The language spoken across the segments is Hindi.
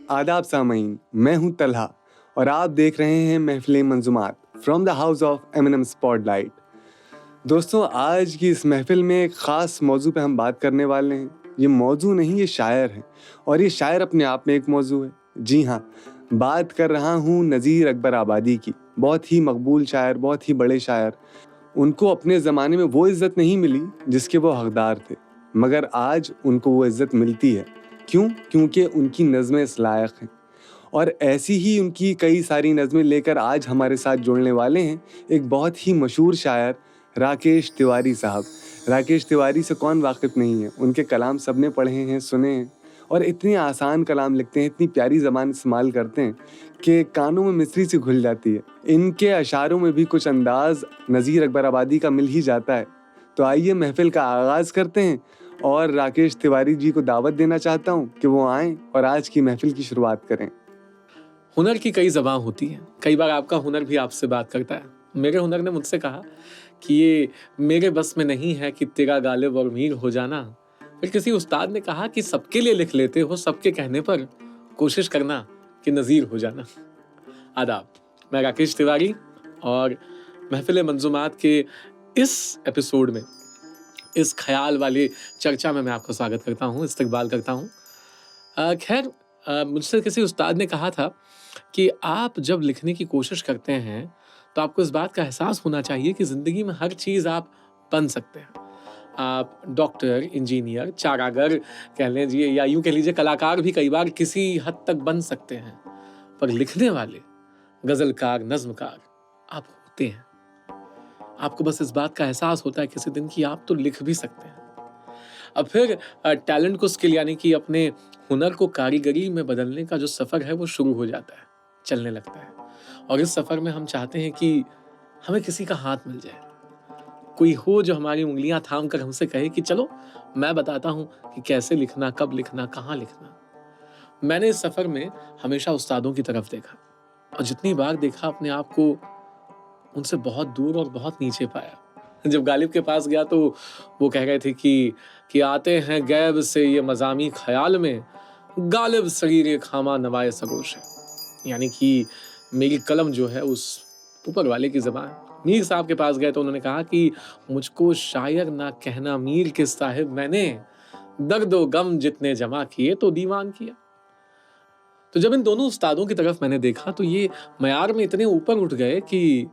आदाब सामीन, मैं हूं तलहा और आप देख रहे हैं महफिल मंजूमात from the house of Eminem spotlight. दोस्तों, आज की इस महफिल में एक ख़ास मौजू पे हम बात करने वाले हैं। ये मौजू नहीं, ये शायर है और ये शायर अपने आप में एक मौजू है। जी हाँ, बात कर रहा हूँ नज़ीर अकबर आबादी की। बहुत ही मकबूल शायर, बहुत ही बड़े शायर। उनको अपने ज़माने में वो इज़्ज़त नहीं मिली जिसके वो हकदार थे, मगर आज उनको वो इज़्ज़त मिलती है। क्यों? क्योंकि उनकी नज़में इस लायक हैं। और ऐसी ही उनकी कई सारी नज़में लेकर आज हमारे साथ जुड़ने वाले हैं एक बहुत ही मशहूर शायर राकेश तिवारी साहब। राकेश तिवारी से कौन वाकिफ़ नहीं है? उनके कलाम सबने पढ़े हैं, सुने हैं और इतने आसान कलाम लिखते हैं, इतनी प्यारी ज़बान इस्तेमाल करते हैं कि कानों में मिसरी सी घुल जाती है। इनके अशारों में भी कुछ अंदाज़ नज़ीर अकबर आबादी का मिल ही जाता है। तो आइए महफ़िल का आगाज़ करते हैं और राकेश तिवारी जी को दावत देना चाहता हूँ कि वो आएँ और आज की महफ़िल की शुरुआत करें। हुनर की कई ज़बां होती हैं। कई बार आपका हुनर भी आपसे बात करता है। मेरे हुनर ने मुझसे कहा कि ये मेरे बस में नहीं है कि तेरा गालिब और मीर हो जाना। फिर किसी उस्ताद ने कहा कि सबके लिए लिख लेते हो, सबके कहने पर कोशिश करना कि नज़ीर हो जाना। आदाब, मैं राकेश तिवारी और महफिल मंजूमात के इस एपिसोड में, इस ख्याल वाली चर्चा में मैं आपका स्वागत करता हूँ, इस्तकबाल करता हूँ। खैर, मुझसे किसी उस्ताद ने कहा था कि आप जब लिखने की कोशिश करते हैं तो आपको इस बात का एहसास होना चाहिए कि ज़िंदगी में हर चीज़ आप बन सकते हैं। आप डॉक्टर, इंजीनियर, चारागर कह लीजिए या यूँ कह लीजिए कलाकार भी कई बार किसी हद तक बन सकते हैं, पर लिखने वाले, गज़लकार, नज़्मकार आप होते हैं। आपको बस इस बात का एहसास होता है किसी दिन कि आप तो लिख भी सकते हैं। अब फिर टैलेंट को स्किल यानी कि अपने हुनर को कारीगरी में बदलने का जो सफ़र है वो शुरू हो जाता है, चलने लगता है। और इस सफ़र में हम चाहते हैं कि हमें किसी का हाथ मिल जाए, कोई हो जो हमारी उंगलियां थाम कर हमसे कहे कि चलो मैं बताता हूँ कि कैसे लिखना, कब लिखना, कहाँ लिखना। मैंने इस सफ़र में हमेशा उस्तादों की तरफ देखा और जितनी बार देखा अपने आप को उनसे बहुत दूर और बहुत नीचे पाया। जब गालिब के पास गया तो वो कह रहे थे कि आते हैं गैब से ये मज़ामी ख़याल में, गालिब सरीर खामा नवाए सरोश है। यानी कि मेरी कलम जो है उस ऊपर वाले की ज़बान। मीर साहब के पास गए तो उन्होंने कहा कि मुझको शायर ना कहना मीर के साहिब, मैंने दर्द व गम जितने जमा किए तो दीवान किया। तो जब इन दोनों उस्तादों की तरफ मैंने देखा तो ये मयार में इतने ऊपर उठ गए कि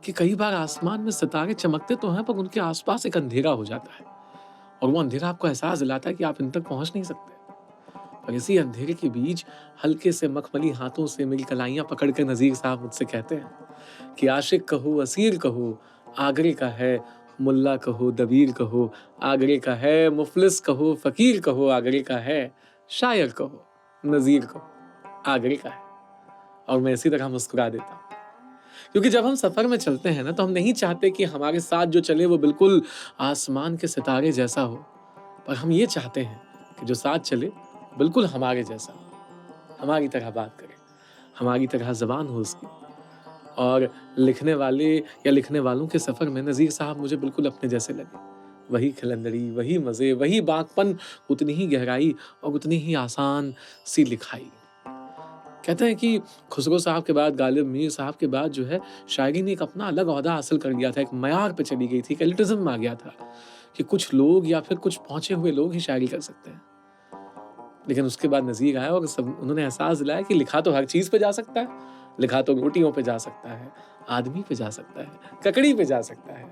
कई बार आसमान में सितारे चमकते तो हैं पर उनके आसपास एक अंधेरा हो जाता है और वो अंधेरा आपको एहसास दिलाता है कि आप इन तक पहुंच नहीं सकते। और इसी अंधेरे के बीच हल्के से मखमली हाथों से मेरी कलाइयां पकड़कर नज़ीर साहब मुझसे कहते हैं कि आशिक कहो, असीर कहो, आगरे का है, मुल्ला कहो, दबीर कहो, आगरे का है, मुफलिस कहो, फकीर कहो, आगरे का है, शायर कहो, नज़ीर कहो, आगरे का है। और मैं इसी तरह मुस्कुरा देता हूँ, क्योंकि जब हम सफर में चलते हैं ना तो हम नहीं चाहते कि हमारे साथ जो चले वो बिल्कुल आसमान के सितारे जैसा हो, पर हम ये चाहते हैं कि जो साथ चले बिल्कुल हमारे जैसा हो, हमारी तरह बात करे, हमारी तरह ज़बान हो उसकी। और लिखने वाले या लिखने वालों के सफ़र में नज़ीर साहब मुझे बिल्कुल अपने जैसे लगे। वही खिलंदड़ी, वही मज़े, वही बाकपन, उतनी ही गहराई और उतनी ही आसान सी लिखाई। कहते हैं कि खुसरो साहब के बाद, गालिब मीर साहब के बाद जो है शायरी ने एक अपना अलग ओहदा हासिल कर लिया था, एक मयार पे चली गई थी, एक एलिटिज़्म आ गया था कि कुछ लोग या फिर कुछ पहुंचे हुए लोग ही शायरी कर सकते हैं। लेकिन उसके बाद नज़ीर आया और सब उन्होंने एहसास दिलाया कि लिखा तो हर चीज़ पे जा सकता है, लिखा तो रोटियों पे जा सकता है, आदमी पे जा सकता है, ककड़ी पे जा सकता है।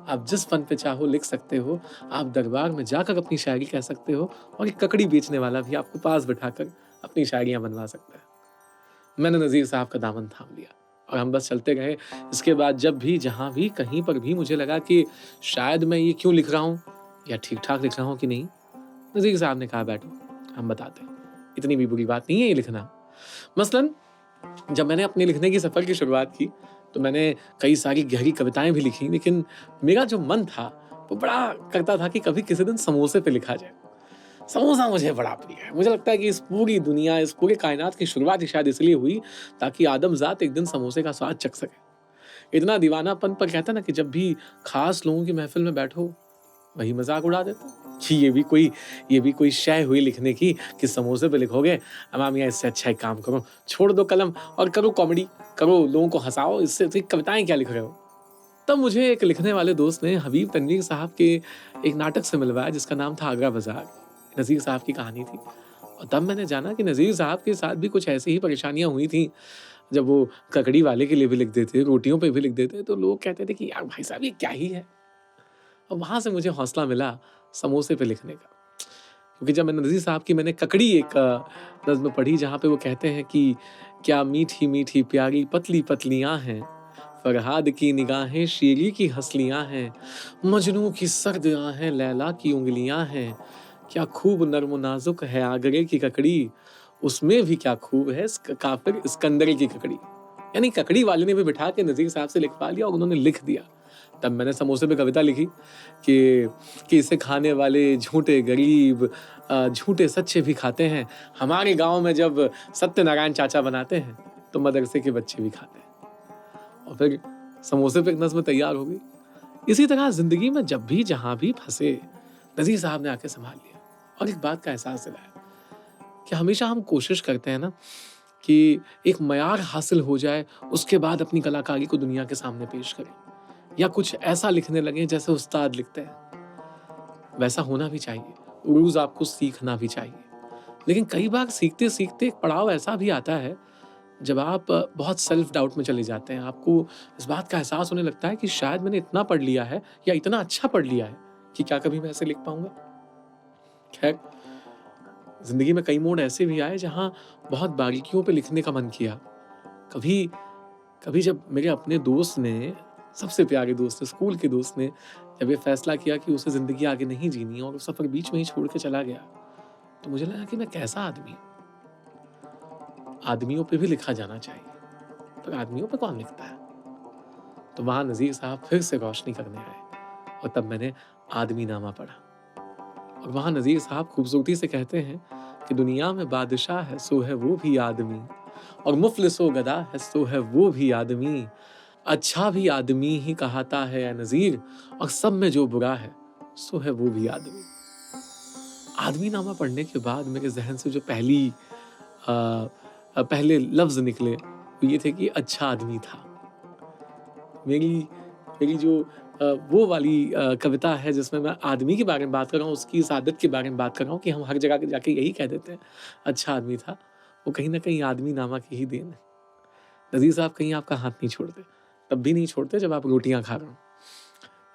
आप जिस फन पे चाहो लिख सकते हो, आप दरबार में जाकर अपनी शायरी कह सकते हो और एक ककड़ी बेचने वाला भी आपको पास बिठाकर अपनी शायरियाँ बनवा सकता है। मैंने नज़ीर साहब का दामन थाम लिया और हम बस चलते गए। इसके बाद जब भी, जहाँ भी, कहीं पर भी मुझे लगा कि शायद मैं ये क्यों लिख रहा हूँ या ठीक-ठाक लिख रहा हूँ कि नहीं, नज़ीर साहब ने कहा बैठो, हम बताते हैं। इतनी भी बुरी बात नहीं है ये लिखना। मसलन जब मैंने अपने लिखने की सफ़र की शुरुआत की तो मैंने कई सारी गहरी कविताएं भी लिखी, लेकिन मेरा जो मन था वो बड़ा करता था कि कभी किसी दिन समोसे पे लिखा जाए। समोसा मुझे बड़ा प्रिय है। मुझे लगता है कि इस पूरी दुनिया, इस पूरे कायनात की शुरुआत ही शायद इसलिए हुई ताकि आदमज़ात एक दिन समोसे का स्वाद चख सके। इतना दीवानापन, पर कहता ना कि जब भी खास लोगों की महफिल में बैठो वही मजाक उड़ा देता। कि ये भी कोई शय हुई लिखने की कि समोसे पे लिखोगे। अम्मा मियाँ इससे अच्छा एक काम करो, छोड़ दो कलम और करो कॉमेडी, करो लोगों को हँसाओ, इससे तो कविताएँ क्या लिख रहे हो? तब मुझे एक लिखने वाले दोस्त ने हबीब तनवीर साहब के एक नाटक से मिलवाया जिसका नाम था आगरा बाज़ार। नज़ीर साहब की कहानी थी और तब मैंने जाना कि नज़ीर साहब के साथ भी कुछ ऐसी ही परेशानियाँ हुई थीं। जब वो ककड़ी वाले के लिए भी लिख देते, रोटियों पे भी लिख देते, तो लोग कहते थे कि यार भाई साहब ये क्या ही है? और वहाँ से मुझे हौसला मिला समोसे पे लिखने का। क्योंकि जब मैंने नज़ीर साहब की मैंने ककड़ी एक नज़्म पढ़ी जहाँ पे वो कहते हैं कि क्या मीठी-मीठी प्यारी पतली-पतलियाँ हैं, फरहाद की निगाहें शीरी की हँसलियाँ हैं, मजनू की सर्द आहें लैला की उँगलियाँ हैं, क्या खूब नर्म नाज़ुक है आगरे की ककड़ी, उसमें भी क्या खूब है काफ़िर इस्कंदर की ककड़ी। यानी ककड़ी वाले ने भी बिठा के नज़ीर साहब से लिखवा लिया और उन्होंने लिख दिया। तब मैंने समोसे पे कविता लिखी कि इसे खाने वाले झूठे गरीब झूठे सच्चे भी खाते हैं। हमारे गांव में जब सत्यनारायण चाचा बनाते हैं तो मदरसे के बच्चे भी खाते हैं। और फिर समोसे पे एक नज़्म तैयार हो गई। इसी तरह जिंदगी में जब भी जहां भी फंसे नज़ीर साहब ने आके संभाल लिया और एक बात का एहसास दिलाया कि हमेशा हम कोशिश करते हैं ना कि एक मयार हासिल हो जाए, उसके बाद अपनी कलाकारी को दुनिया के सामने पेश करें या कुछ ऐसा लिखने लगे जैसे उस्ताद लिखते हैं। वैसा होना भी चाहिए, रोज आपको सीखना भी चाहिए। लेकिन कई बार सीखते सीखते एक पड़ाव ऐसा भी आता है जब आप बहुत सेल्फ डाउट में चले जाते हैं। आपको इस बात का एहसास होने लगता है कि शायद मैंने इतना पढ़ लिया है या इतना अच्छा पढ़ लिया है कि क्या कभी मैं ऐसे लिख पाऊंगा। खैर, जिंदगी में कई मोड़ ऐसे भी आए जहां बहुत बारीकियों पे लिखने का मन किया। कभी कभी जब मेरे अपने दोस्त ने, सबसे प्यारे दोस्त ने, स्कूल के दोस्त ने जब ये फैसला किया कि उसे जिंदगी आगे नहीं जीनी और सफर बीच में ही छोड़ के चला गया, तो मुझे लगा कि मैं कैसा आदमी। आदमियों पे भी लिखा जाना चाहिए, पर आदमियों पे कौन लिखता है? तो वहां नजीर साहब फिर से रोशनी करने आए और तब मैंने आदमी नामा पढ़ा। और वहां नजीर साहब खूबसूरती से कहते हैं कि दुनिया में बादशाह है सो है वो भी आदमी, और मुफलिस व गदा है सो है वो भी आदमी, अच्छा भी आदमी ही कहाता है या नजीर, और सब में जो बुरा है सो है वो भी आदमी। आदमी नामा पढ़ने के बाद मेरे जहन से जो पहले लफ्ज निकले वो ये थे कि अच्छा आदमी था। मेरी मेरी जो वो वाली कविता है जिसमें मैं आदमी के बारे में बात कर रहा हूँ, उसकी इस आदत के बारे में बात कर रहा हूँ कि हम हर जगह जाके यही कह देते हैं अच्छा आदमी था, वो कहीं ना कहीं आदमी नामा की ही देन है। नज़ीर साहब कहीं आपका हाथ नहीं छोड़ते, तब भी नहीं छोड़ते जब आप रोटियां खा रहे हो,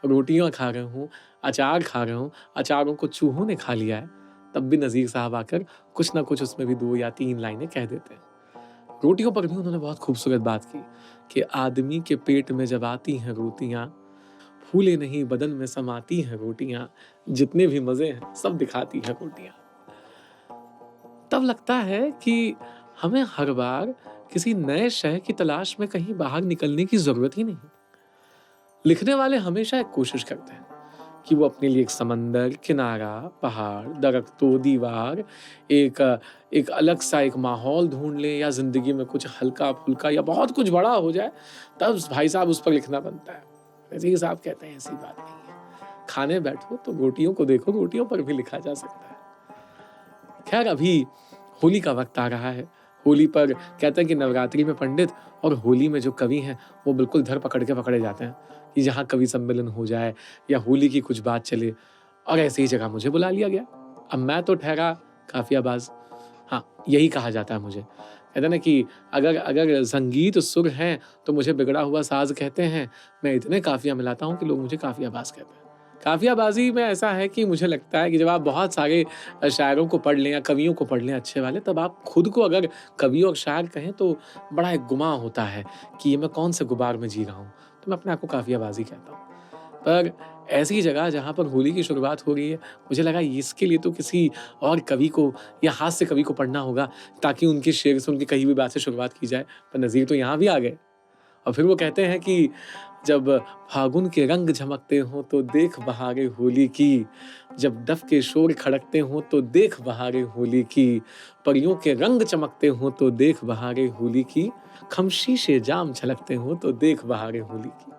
रोटियां खा रहे हूँ, अचार खा रहे हूँ, अचारों को चूहों ने खा लिया है, तब भी नज़ीर साहब आकर कुछ ना कुछ उसमें भी 2 या 3 लाइनें कह देते हैं। रोटियों पर भी उन्होंने बहुत खूबसूरत बात की कि आदमी के पेट में जब आती हैं रोटियां, फूले नहीं बदन में समाती हैं रोटियां, जितने भी मजे हैं सब दिखाती हैं रोटियां। तब लगता है कि हमें हर बार किसी नए शय की तलाश में कहीं बाहर निकलने की जरूरत ही नहीं। लिखने वाले हमेशा एक कोशिश करते हैं कि वो अपने लिए एक समंदर, किनारा, पहाड़, दरख्तों, दीवार, एक अलग सा एक माहौल ढूंढ ले, या जिंदगी में कुछ हल्का फुल्का या बहुत कुछ बड़ा हो जाए तब भाई साहब उस पर लिखना बनता है। नज़ीर साहब कहते हैं ऐसी बात नहीं है, खाने बैठो तो रोटियों को देखो, रोटियों पर भी लिखा जा सकता है। खैर, अभी होली का वक्त आ रहा है। होली पर कहते हैं कि नवरात्रि में पंडित और होली में जो कवि हैं वो बिल्कुल धर पकड़ के पकड़े जाते हैं कि जहाँ कवि सम्मेलन हो जाए या होली की कुछ बात चले, और ऐसे ही जगह मुझे बुला लिया गया। अब मैं तो ठहरा काफियाबाज, हाँ यही कहा जाता है मुझे। कहते हैं ना कि अगर अगर संगीत सुर हैं तो मुझे बिगड़ा हुआ साज कहते हैं। मैं इतने काफिया मिलाता हूँ कि लोग मुझे काफियाबाज कहते हैं। काफियाबाजी में ऐसा है कि मुझे लगता है कि जब आप बहुत सारे शायरों को पढ़ लें या कवियों को पढ़ लें अच्छे वाले, तब आप खुद को अगर कवि और शायर कहें तो बड़ा एक गुमा होता है कि ये मैं कौन से गुबार में जी रहा हूँ। तो मैं अपने आप को काफियाबाजी कहता हूँ। पर ऐसी जगह जहाँ पर होली की शुरुआत हो रही है, मुझे लगा इसके लिए तो किसी और कवि को या हास्य कवि को पढ़ना होगा ताकि उनके शेर से, उनकी कही हुई बात से शुरुआत की जाए। पर नज़ीर तो यहाँ भी आ गए और फिर वो कहते हैं कि जब फागुन के रंग झमकते हो तो देख बहारे होली की, जब डफ के शोर खड़कते हो तो देख बहारे होली की, परियों के रंग चमकते हो तो देख बहारे होली की, खमशी से जाम छलकते हो तो देख बहारे होली की।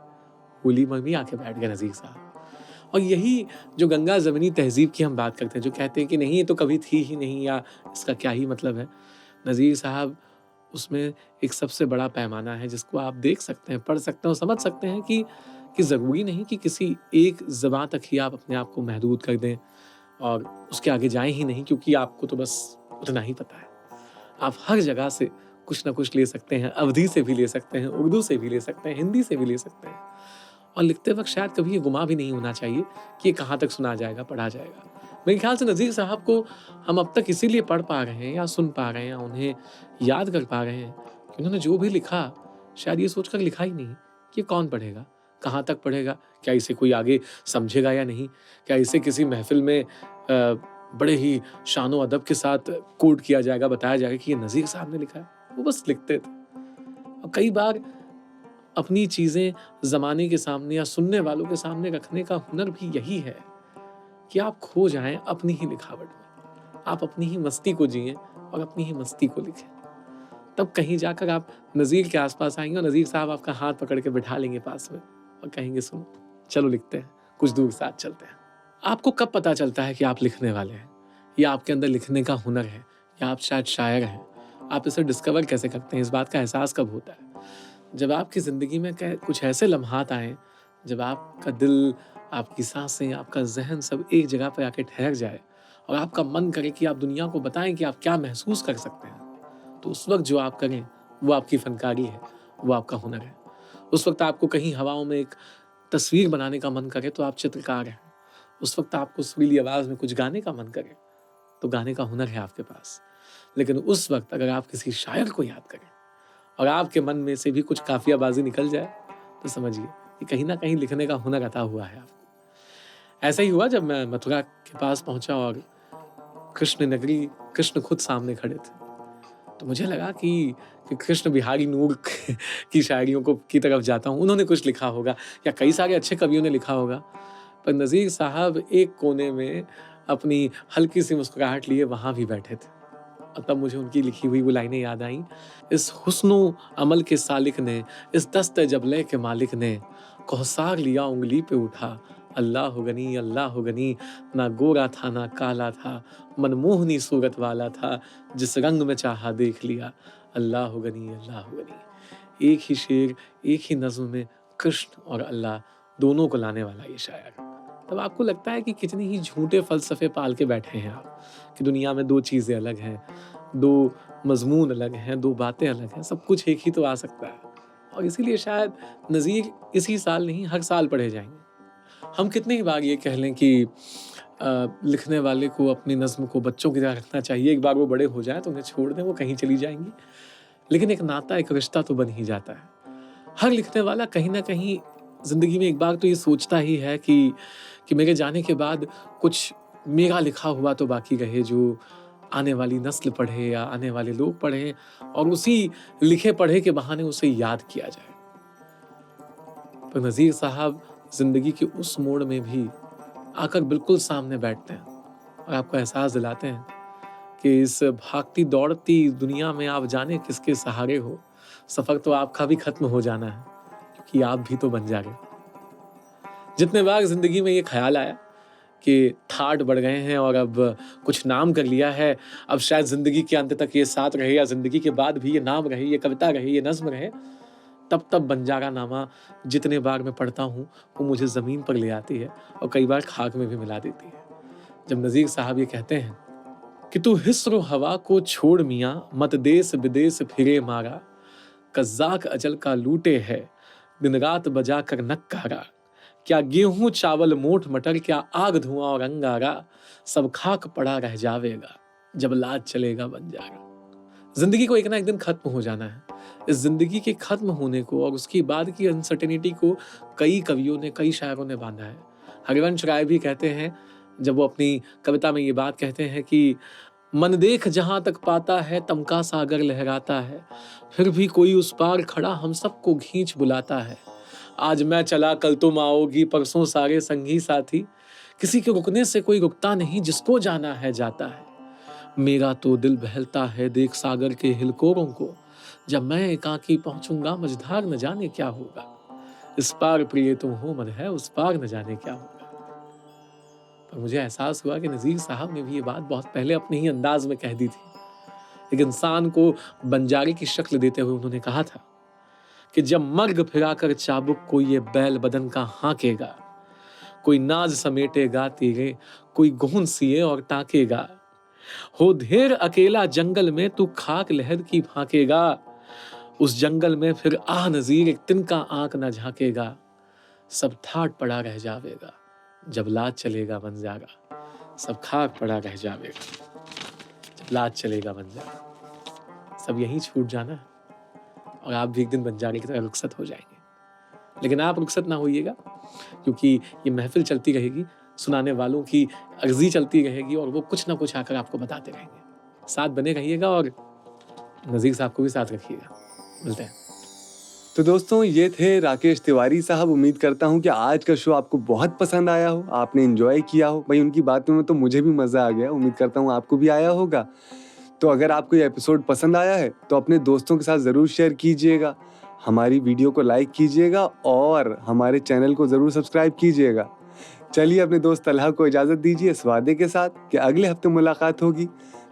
होली में भी आके बैठ गए नज़ीर साहब और यही जो गंगा ज़मीनी तहज़ीब की हम बात करते हैं, जो कहते हैं कि नहीं ये तो कभी थी ही नहीं, या इसका क्या ही मतलब है। नज़ीर साहब उसमें एक सबसे बड़ा पैमाना है जिसको आप देख सकते हैं, पढ़ सकते हैं और समझ सकते हैं कि ज़रूरी नहीं कि किसी एक ज़बान तक ही आप अपने आप को महदूद कर दें और उसके आगे जाएँ ही नहीं, क्योंकि आपको तो बस उतना ही पता है। आप हर जगह से कुछ ना कुछ ले सकते हैं, अवधी से भी ले सकते हैं, उर्दू से भी ले सकते हैं, हिंदी से भी ले सकते हैं। और लिखते वक़्त शायद कभी ये गुमा भी नहीं होना चाहिए कि ये कहाँ तक सुना जाएगा, पढ़ा जाएगा। मेरे ख़्याल से नज़ीर साहब को हम अब तक इसीलिए पढ़ पा रहे हैं या सुन पा रहे हैं या उन्हें याद कर पा रहे हैं कि उन्होंने जो भी लिखा, शायद ये सोचकर लिखा ही नहीं कि कौन पढ़ेगा, कहाँ तक पढ़ेगा, क्या इसे कोई आगे समझेगा या नहीं, क्या इसे किसी महफ़िल में बड़े ही शान-ओ-अदब के साथ कोट किया जाएगा, बताया जाएगा कि ये नज़ीर साहब ने लिखा है। वो बस लिखते थे। और कई बार अपनी चीज़ें ज़माने के सामने या सुनने वालों के सामने रखने का हुनर भी यही है कि आप खो जाएँ अपनी ही लिखावट में। आप अपनी ही मस्ती को जिएँ और अपनी ही मस्ती को लिखें। तब कहीं जाकर आप नज़ीर के आस-पास आएँगे और नज़ीर साहब आपका हाथ पकड़ के बिठा लेंगे पास में और कहेंगे सुनो, चलो लिखते हैं, कुछ दूर साथ चलते हैं। आपको कब पता चलता है कि आप लिखने वाले हैं या आपके अंदर लिखने का हुनर है या आप शायद शायर हैं? आप इसे डिस्कवर कैसे करते हैं? इस बात का एहसास कब होता है? जब आपकी ज़िंदगी में कुछ ऐसे लम्हात आएँ, जब आपका दिल, आपकी सांसें, आपका ज़हन सब एक जगह पे आके ठहर जाए और आपका मन करे कि आप दुनिया को बताएँ कि आप क्या महसूस कर सकते हैं। तो उस वक़्त जो आप करें, वो आपकी फ़नकारी है, वो आपका हुनर है। उस वक़्त आपको कहीं हवाओं में एक तस्वीर बनाने का मन करे, तो आप चित्रकार हैं। उस वक़्त आपको सुरीली आवाज़ में कुछ गाने का मन करे, तो गाने का हुनर है आपके पास। लेकिन उस वक़्त अगर आप किसी शायर को याद करें और आपके मन में से भी कुछ काफ़ियाबाज़ी निकल जाए, तो समझिए कि कहीं न कहीं लिखने का हुनर अता हुआ है आपको। ऐसा ही हुआ जब मैं मथुरा के पास पहुँचा और कृष्ण नगरी, कृष्ण खुद सामने खड़े थे। तो मुझे लगा कि कृष्ण बिहारी नूर की शायरियों की तरफ जाता हूँ। उन्होंने कुछ लिखा होगा या कई सारे अच्छे कवियों ने लिखा होगा, पर नज़ीर साहब एक कोने में अपनी हल्की सी मुस्कुराहट लिए वहाँ भी बैठे थे। और तब मुझे उनकी लिखी हुई वो लाइनें याद आईं। इस हुस्नो अमल के सालिक ने, इस दस्त जबले के मालिक ने, कौसार लिया उंगली पे उठा, अल्लाह हो गनी, ना गोरा था ना काला था, मनमोहनी सूरत वाला था, जिस रंग में चाहा देख लिया, अल्लाह हो गनी। एक ही शेर, एक ही नज़्म में कृष्ण और अल्लाह दोनों को लाने वाला ये शायर। तब आपको लगता है कि कितने ही झूठे फ़लसफ़े पाल के बैठे हैं आप, कि दुनिया में 2 चीज़ें अलग हैं, 2 मज़मून अलग हैं, 2 बातें अलग हैं, सब कुछ एक ही तो आ सकता है। और इसीलिए शायद नज़ीर इसी साल नहीं, हर साल पढ़े जाएँगे। हम कितनी ही बार ये कह लें कि लिखने वाले को अपनी नज़्म को बच्चों की तरह रखना चाहिए, एक बार वो बड़े हो जाएँ तो उन्हें छोड़ दें, वो कहीं चली जाएँगी। लेकिन एक नाता, एक रिश्ता तो बन ही जाता है। हर लिखने वाला कहीं न कहीं ज़िंदगी में एक बार तो ये सोचता ही है कि मेरे जाने के बाद कुछ मेरा लिखा हुआ तो बाकी रहे, जो आने वाली नस्ल पढ़े या आने वाले लोग पढ़ें और उसी लिखे पढ़े के बहाने उसे याद किया जाए। तो नज़ीर साहब ज़िंदगी के उस मोड़ में भी आकर बिल्कुल सामने बैठते हैं और आपको एहसास दिलाते हैं कि इस भागती दौड़ती दुनिया में आप जाने किसके सहारे हो, सफ़र तो आपका भी खत्म हो जाना है, क्योंकि आप भी तो बन जाओगे। जितने बार ज़िंदगी में ये ख्याल आया कि ठाठ बढ़ गए हैं और अब कुछ नाम कर लिया है, अब शायद ज़िंदगी के अंत तक ये साथ रहे या ज़िंदगी के बाद भी ये नाम रहे, ये कविता रहे, ये नज़्म रहे, तब बंजारा नामा जितने बार मैं पढ़ता हूँ, वो मुझे ज़मीन पर ले आती है और कई बार खाक में भी मिला देती है। जब नज़ीर साहब ये कहते हैं कि तू हिस्र हवा को छोड़ मियाँ, मत देश विदेश फिरे मारा, कज़्ज़ाक अजल का लूटे है, दिन रात बजा कर नक्कारा, क्या गेहूं चावल मोठ मटर, क्या आग धुआं और अंगारा, सब खाक पड़ा रह जावेगा, जब लाज चलेगा बंजारा। जिंदगी को एक ना एक दिन खत्म हो जाना है। इस जिंदगी के खत्म होने को और उसकी बाद की अनसर्टेनिटी को कई कवियों ने, कई शायरों ने बांधा है। हरिवंश राय भी कहते हैं, जब वो अपनी कविता में ये बात कहते हैं कि मन देख जहां तक पाता है, तमका सागर लहराता है, फिर भी कोई उस पार खड़ा हम सबको खींच बुलाता है। आज मैं चला कल तुम आओगी, परसों सारे संगी साथी, किसी के रुकने से कोई रुकता नहीं, जिसको जाना है जाता है। मेरा तो दिल बहलता है देख सागर के हिलकोरों को, जब मैं एकाकी पहुंचूंगा मझधार न जाने क्या होगा। इस पार प्रिय तुम हो मन है, उस पार न जाने क्या होगा। पर मुझे एहसास हुआ कि नज़ीर साहब ने भी ये बात बहुत पहले अपने ही अंदाज में कह दी थी। एक इंसान को बंजारे की शक्ल देते हुए उन्होंने कहा था कि जब मर्ग फिराकर चाबुक कोई ये बैल बदन का हाँकेगा, कोई नाज समेटेगा तेरे, कोई गोंद सिए और ताकेगा, हो ढेर अकेला जंगल में तू खाक लहर की फाकेगा, उस जंगल में फिर आह नज़ीर एक तिनका आंख न झाकेगा, सब ठाट पड़ा रह जावेगा, जब लाज चलेगा बंजारा, सब खाक पड़ा रह जावेगा, जब लाज चलेगा बंजारा। सब यहीं छूट जाना है और आप भी एक दिन बंजारे की तरह रुखसत हो जाएंगे। लेकिन आप रुखसत ना होइएगा, क्योंकि ये महफिल चलती रहेगी, सुनाने वालों की अर्जी चलती रहेगी और वो कुछ ना कुछ आकर आपको बताते रहेंगे। साथ बने रहिएगा और नज़ीर साहब को भी साथ रखिएगा। मिलते हैं। तो दोस्तों, ये थे राकेश तिवारी साहब। उम्मीद करता हूँ कि आज का शो आपको बहुत पसंद आया हो, आपने एंजॉय किया हो। भाई उनकी बातों में तो मुझे भी मज़ा आ गया। उम्मीद करता हूँ आपको भी आया होगा। तो अगर आपको ये एपिसोड पसंद आया है तो अपने दोस्तों के साथ ज़रूर शेयर कीजिएगा, हमारी वीडियो को लाइक कीजिएगा और हमारे चैनल को ज़रूर सब्सक्राइब कीजिएगा। चलिए अपने दोस्त तलहा को इजाज़त दीजिए इस वादे के साथ कि अगले हफ्ते मुलाकात होगी।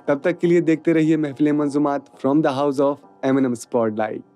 तब तक के लिए देखते रहिए महफिल मंजूमात from the house of MNM spotlight.